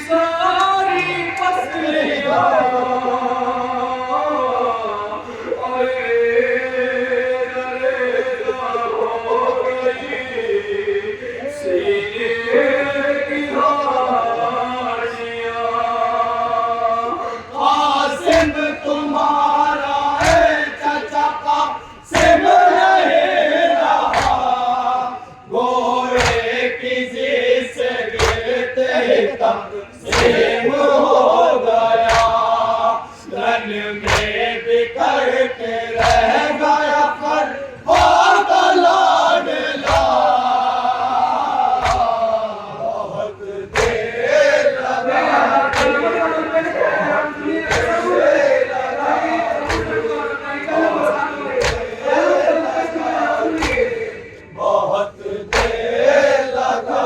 सारी पसलियां सेम हो गया रन में बिखर के रह गया पर हो लाडला बहुत देर बहुत देर लगा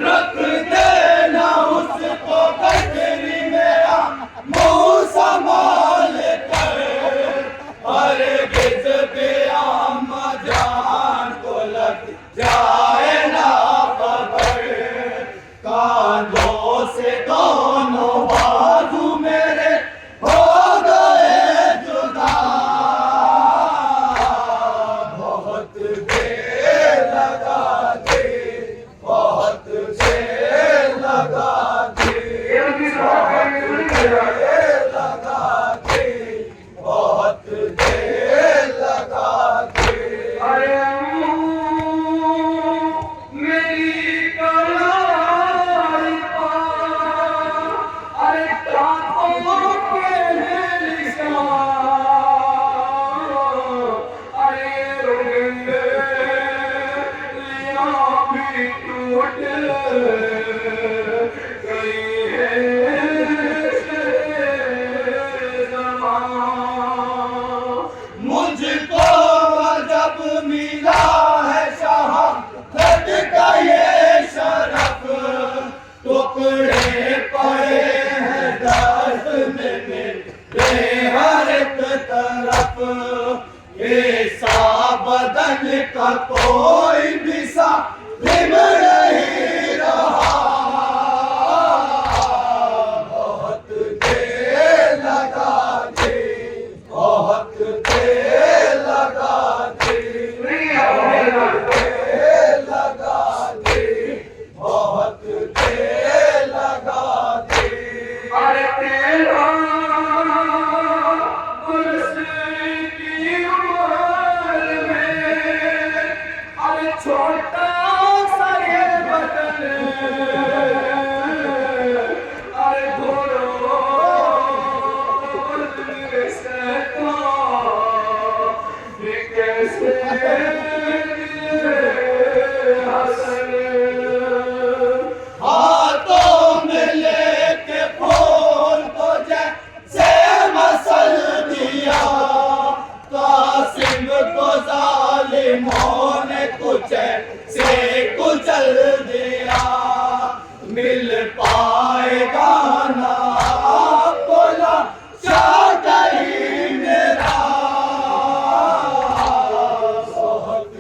रख देना उसको कचरी मेरा मुंह संभाल कर हरगिज़ भी अम्मा जान को लग जाए ना खबर कांधों से दोनों बाजू मेरे हो गए जुदा बहुत देर लगा दी बहुत देर लगा दी लगा दी बहुत देर लगा दी अरे मेरी कलाई अरे कांटों के निशान अरे भी टूट गई मुझको जब मिला है शहादत का ये शरफ टुकड़े पड़े हैं दर्द में मेरे हर एक तरफ ऐसा बदन का कोई भी सा लिम नहीं रहा बहुत देर लगा दी बहुत देर लगा दी बहुत देर लगा दी बहुत देर लगा दी अरे तेरा छोटा सा ये बदन अरे घोड़ों से कैसे हसन हाथों में लेके फूल को जैसे मसल दिया कासिम को जालिमों ने कुछ से कुचल दिया मिल पाएगा ना बोला चाहता ही मेरा बहुत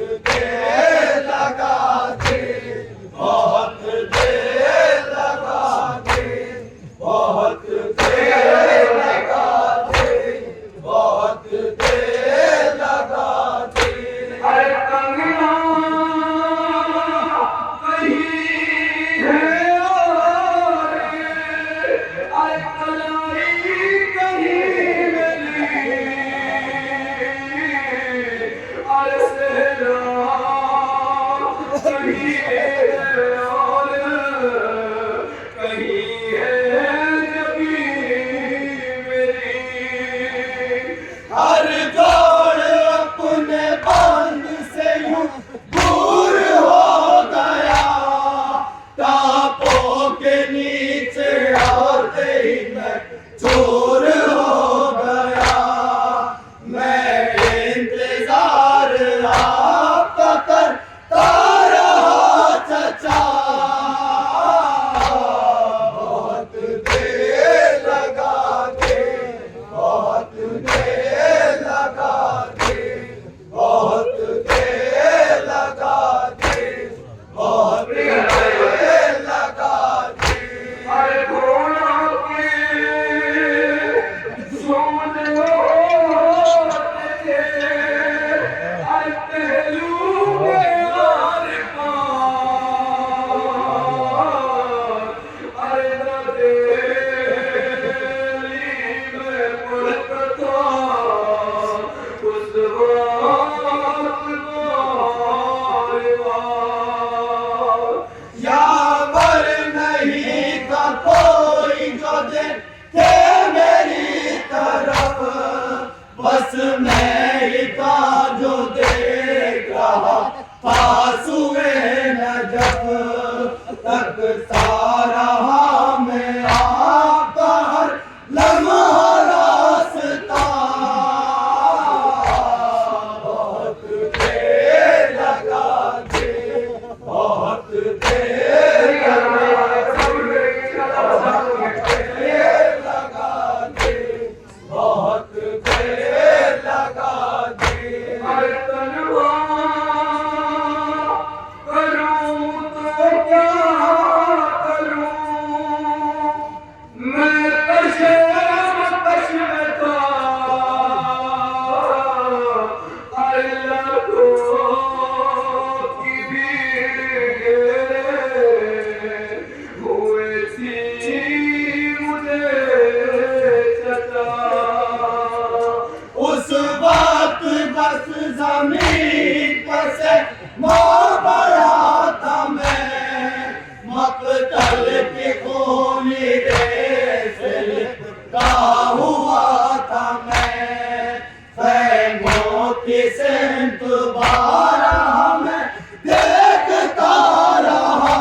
बस जमीन पर से मोर बढ़ा था मैं, मकतल की खूनी रेस लिपटा हुआ था मैं, खैमों की सेंध बारह में देखता रहा,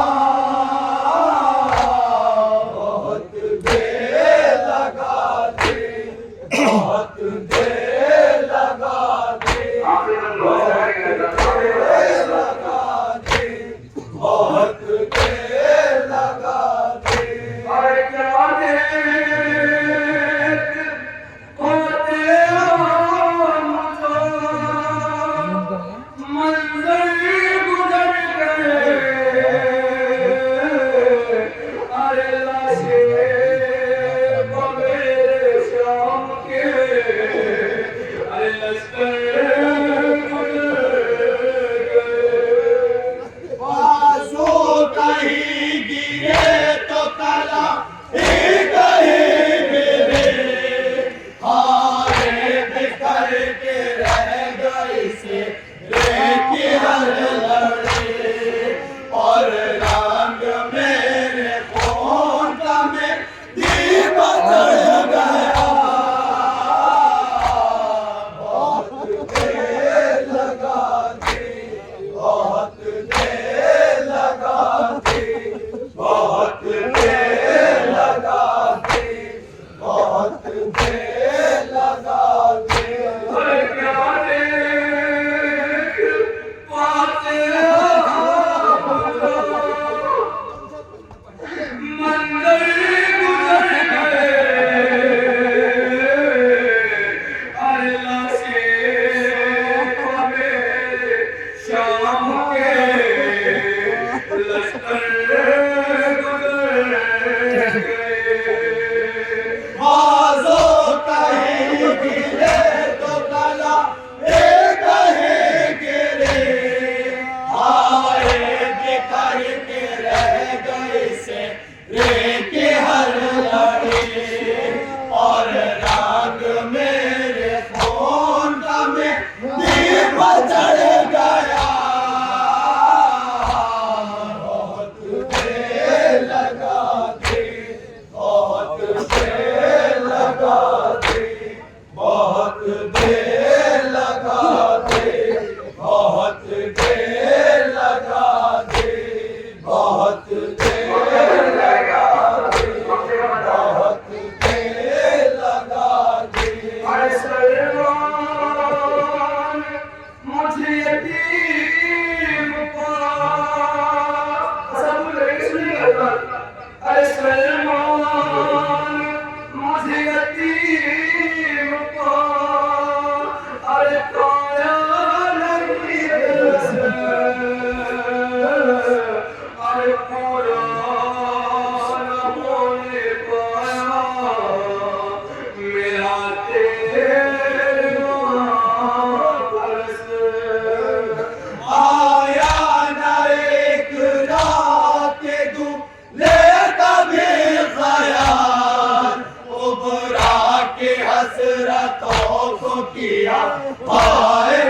बहुत देर लगा दी, बहुत देर लगा दी, बहुत देर लगा दी, बहुत देर लगा दी। अरे क्या देख होते हो मुझको, मंजर गुजर गए, अरे लाशें मेरे शाम के, अरे लश्कर गुजर गए। बाजू कहीं गिरे तो कला ही कहीं गिरे, हारे बिखर के रह गई से रेती हर लड़े, और रंग मेरे खून का में दीप चढ़ गया, बहुत देर लगा दी, बहुत देर लगा दी, बहुत देर लगा दी, बहुत देर लगा दी। अरे क्या देख पाते हो मंदिर गुजर गए, अरे लाशें मेरे शाम के, लश्कर गुजर गए। बाजो कहीं गिरे तो कला एक कहीं गिरे, आए बिखर के रह गए से रेती हर लड़े, और रंग मेरे खून का में दीप चढ़ गया, बहुत देर लगा दी, बहुत देर लगा दी, बहुत देर लगा दी, बहुत देर लगा दी, बहुत देर लगा दी, बहुत देर लगा दी। अरे सलमान मुझे यतीम सब अरे सलमान मुझे यतीम अरे काया नहीं अरे पूरा न होने पाया, मेरा तेरे वापस आया न एक रात दूल्हे का भी ख्याल, उबरा के हसरतों को किया पाए